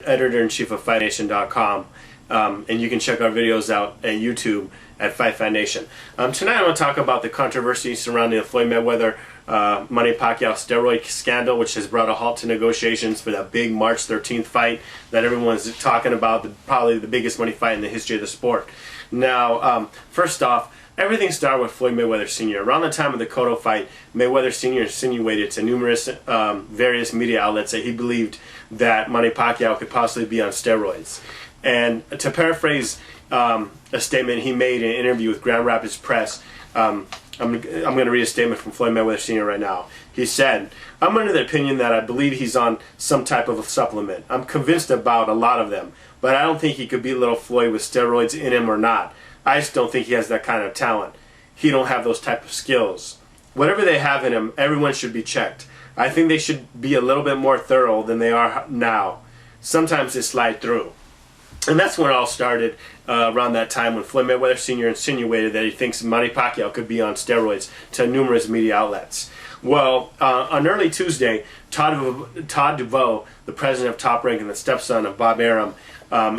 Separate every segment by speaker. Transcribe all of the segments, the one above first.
Speaker 1: editor-in-chief of FightNation.com, and you can check our videos out at YouTube at Fight Nation. Tonight I want to talk about the controversy surrounding the Floyd Mayweather Manny Pacquiao steroid scandal, which has brought a halt to negotiations for that big March 13th fight that everyone's talking about, probably the biggest money fight in the history of the sport. Now, first off, everything started with Floyd Mayweather Sr. Around the time of the Cotto fight, Mayweather Sr. insinuated to numerous various media outlets that he believed that Manny Pacquiao could possibly be on steroids. And to paraphrase a statement he made in an interview with Grand Rapids Press, I'm going to read a statement from Floyd Mayweather Sr. right now. He said, "I'm under the opinion that I believe he's on some type of a supplement. I'm convinced about a lot of them, but I don't think he could beat little Floyd with steroids in him or not. I just don't think he has that kind of talent. He don't have those type of skills. Whatever they have in him, everyone should be checked. I think they should be a little bit more thorough than they are now. Sometimes they slide through." And that's when it all started, around that time when Floyd Mayweather Sr. insinuated that he thinks Manny Pacquiao could be on steroids to numerous media outlets. Well, on early Tuesday, Todd DeVoe, the president of Top Rank and the stepson of Bob Arum,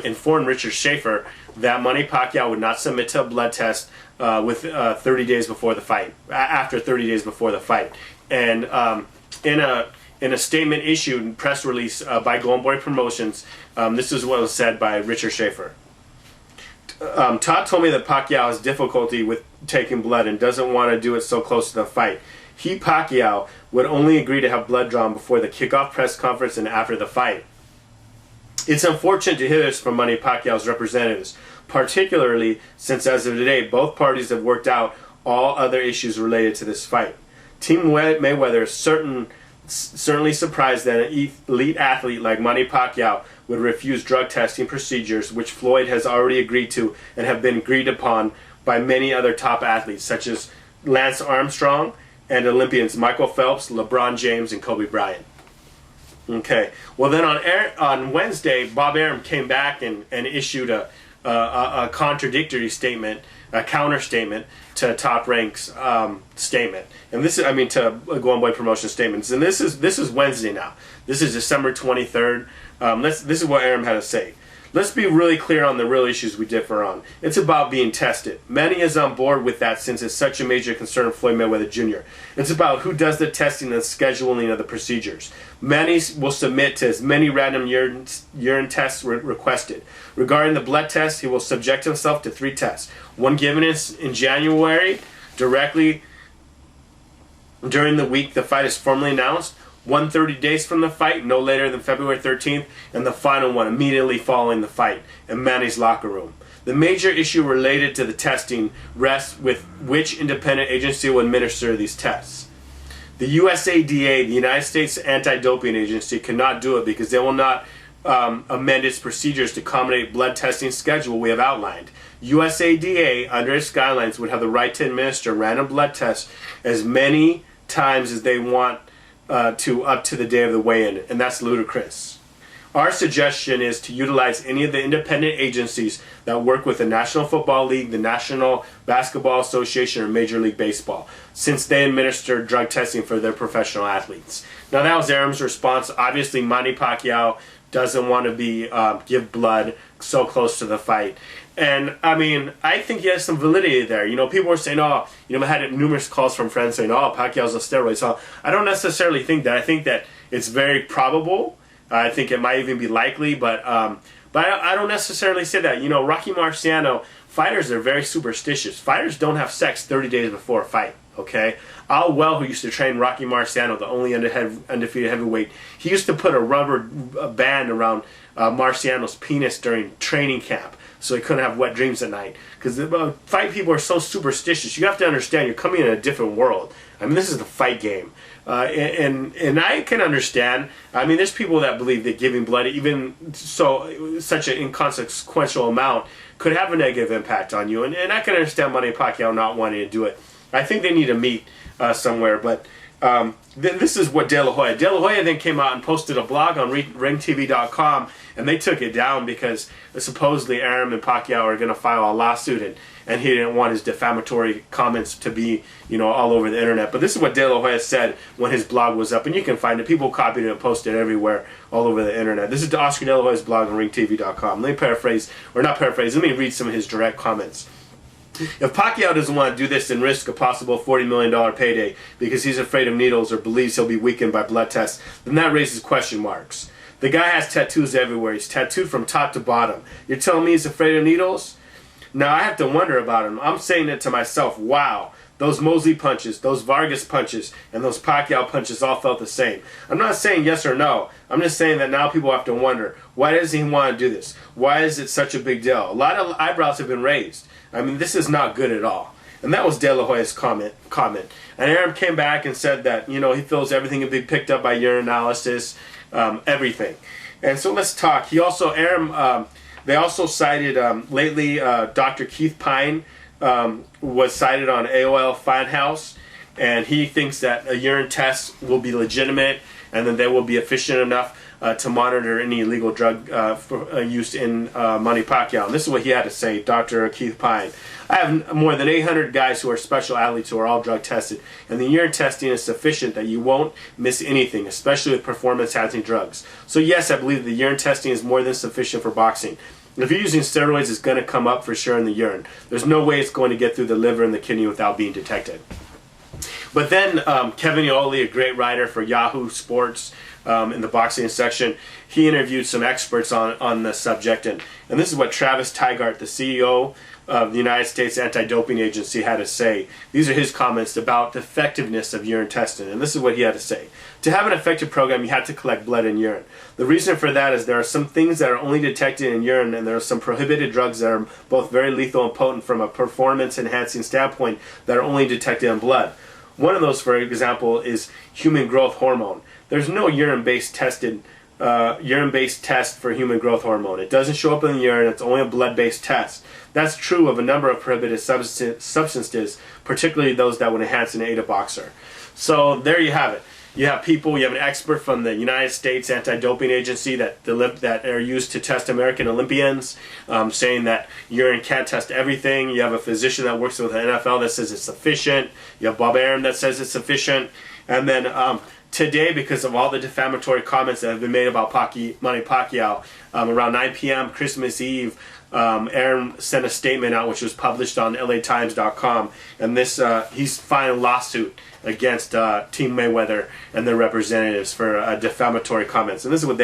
Speaker 1: informed Richard Schaefer that Manny Pacquiao would not submit to a blood test with 30 days before the fight, after 30 days before the fight. And in a statement issued, press release by Golden Boy Promotions, this is what was said by Richard Schaefer. Todd told me that Pacquiao has difficulty with taking blood and doesn't want to do it so close to the fight. He, Pacquiao, would only agree to have blood drawn before the kickoff press conference and after the fight. It's unfortunate to hear this from Manny Pacquiao's representatives, particularly since as of today both parties have worked out all other issues related to this fight. Team Mayweather is certainly surprised that an elite athlete like Manny Pacquiao would refuse drug testing procedures which Floyd has already agreed to and have been agreed upon by many other top athletes such as Lance Armstrong and Olympians Michael Phelps, LeBron James, and Kobe Bryant. Okay, well then on Wednesday, Bob Arum came back and issued a contradictory statement, a counter statement to Top Rank's statement, and this is, to Golden Boy Promotion statements, and this is Wednesday now. This is December 23rd. This is what Arum had to say. "Let's be really clear on the real issues we differ on. It's about being tested. Manny is on board with that since it's such a major concern of Floyd Mayweather Jr. It's about who does the testing and scheduling of the procedures. Manny will submit to as many random urine tests requested. Regarding the blood test, he will subject himself to 3 tests. One given in January, directly during the week the fight is formally announced. 130 days from the fight, no later than February 13th, and the final one immediately following the fight in Manny's locker room. The major issue related to the testing rests with which independent agency will administer these tests. The USADA, the United States Anti-Doping Agency, cannot do it because they will not amend its procedures to accommodate blood testing schedule we have outlined. USADA, under its guidelines, would have the right to administer random blood tests as many times as they want to up to the day of the weigh-in, and that's ludicrous. Our suggestion is to utilize any of the independent agencies that work with the National Football League, the National Basketball Association, or Major League Baseball, since they administer drug testing for their professional athletes." Now that was Arum's response. Obviously Manny Pacquiao doesn't want to give blood so close to the fight. And I think he has some validity there. People were saying, I had numerous calls from friends saying, Pacquiao's on steroids. So I don't necessarily think that. I think that it's very probable. I think it might even be likely, but I don't necessarily say that. Rocky Marciano, fighters are very superstitious. Fighters don't have sex 30 days before a fight. Okay, Al Well, who used to train Rocky Marciano, the only undefeated heavyweight, he used to put a rubber band around Marciano's penis during training camp so he couldn't have wet dreams at night. Because fight people are so superstitious. You have to understand, you're coming in a different world. This is the fight game. And I can understand. There's people that believe that giving blood, even such an inconsequential amount, could have a negative impact on you. And I can understand Manny Pacquiao not wanting to do it. I think they need to meet somewhere, but This is what De La Hoya. De La Hoya then came out and posted a blog on ringtv.com, and they took it down because supposedly Arum and Pacquiao are going to file a lawsuit, and he didn't want his defamatory comments to be, all over the internet. But this is what De La Hoya said when his blog was up, and you can find it. People copied it and posted it everywhere, all over the internet. This is Oscar De La Hoya's blog on ringtv.com. Let me paraphrase, or not paraphrase, let me read some of his direct comments. If Pacquiao doesn't want to do this and risk a possible $40 million payday because he's afraid of needles or believes he'll be weakened by blood tests, then that raises question marks. The guy has tattoos everywhere. He's tattooed from top to bottom. You're telling me he's afraid of needles? Now I have to wonder about him. I'm saying it to myself, wow, those Mosley punches, those Vargas punches, and those Pacquiao punches all felt the same. I'm not saying yes or no. I'm just saying that now people have to wonder, why does he want to do this? Why is it such a big deal? A lot of eyebrows have been raised. I mean, this is not good at all. And that was De La Hoya's comment. And Arum came back and said that, he feels everything can be picked up by urinalysis, everything. And so let's talk. He also, they also cited, lately, Dr. Keith Pine was cited on AOL Finehouse, and he thinks that a urine test will be legitimate and then they will be efficient enough to monitor any illegal drug use in Manny Pacquiao. And this is what he had to say, Dr. Keith Pine. I have more than 800 guys who are special athletes who are all drug tested, and the urine testing is sufficient that you won't miss anything, especially with performance-enhancing drugs. So yes, I believe the urine testing is more than sufficient for boxing. If you're using steroids, it's going to come up for sure in the urine. There's no way it's going to get through the liver and the kidney without being detected. But then Kevin Iole, a great writer for Yahoo Sports in the boxing section, he interviewed some experts on the subject, and this is what Travis Tygart, the CEO of the United States Anti-Doping Agency, had to say. These are his comments about the effectiveness of urine testing, and this is what he had to say. To have an effective program, you have to collect blood and urine. The reason for that is there are some things that are only detected in urine, and there are some prohibited drugs that are both very lethal and potent from a performance-enhancing standpoint that are only detected in blood. One of those, for example, is human growth hormone. There's no urine-based test for human growth hormone. It doesn't show up in the urine. It's only a blood-based test. That's true of a number of prohibited substances, particularly those that would enhance and aid a boxer. So there you have it. You have an expert from the United States Anti-Doping Agency that are used to test American Olympians, saying that urine can't test everything. You have a physician that works with the NFL that says it's sufficient. You have Bob Arum that says it's sufficient. And then today, because of all the defamatory comments that have been made about Manny Pacquiao, around 9 p.m. Christmas Eve, Arum sent a statement out which was published on LATimes.com, and he's filing a lawsuit against Team Mayweather and their representatives for defamatory comments. And this is what they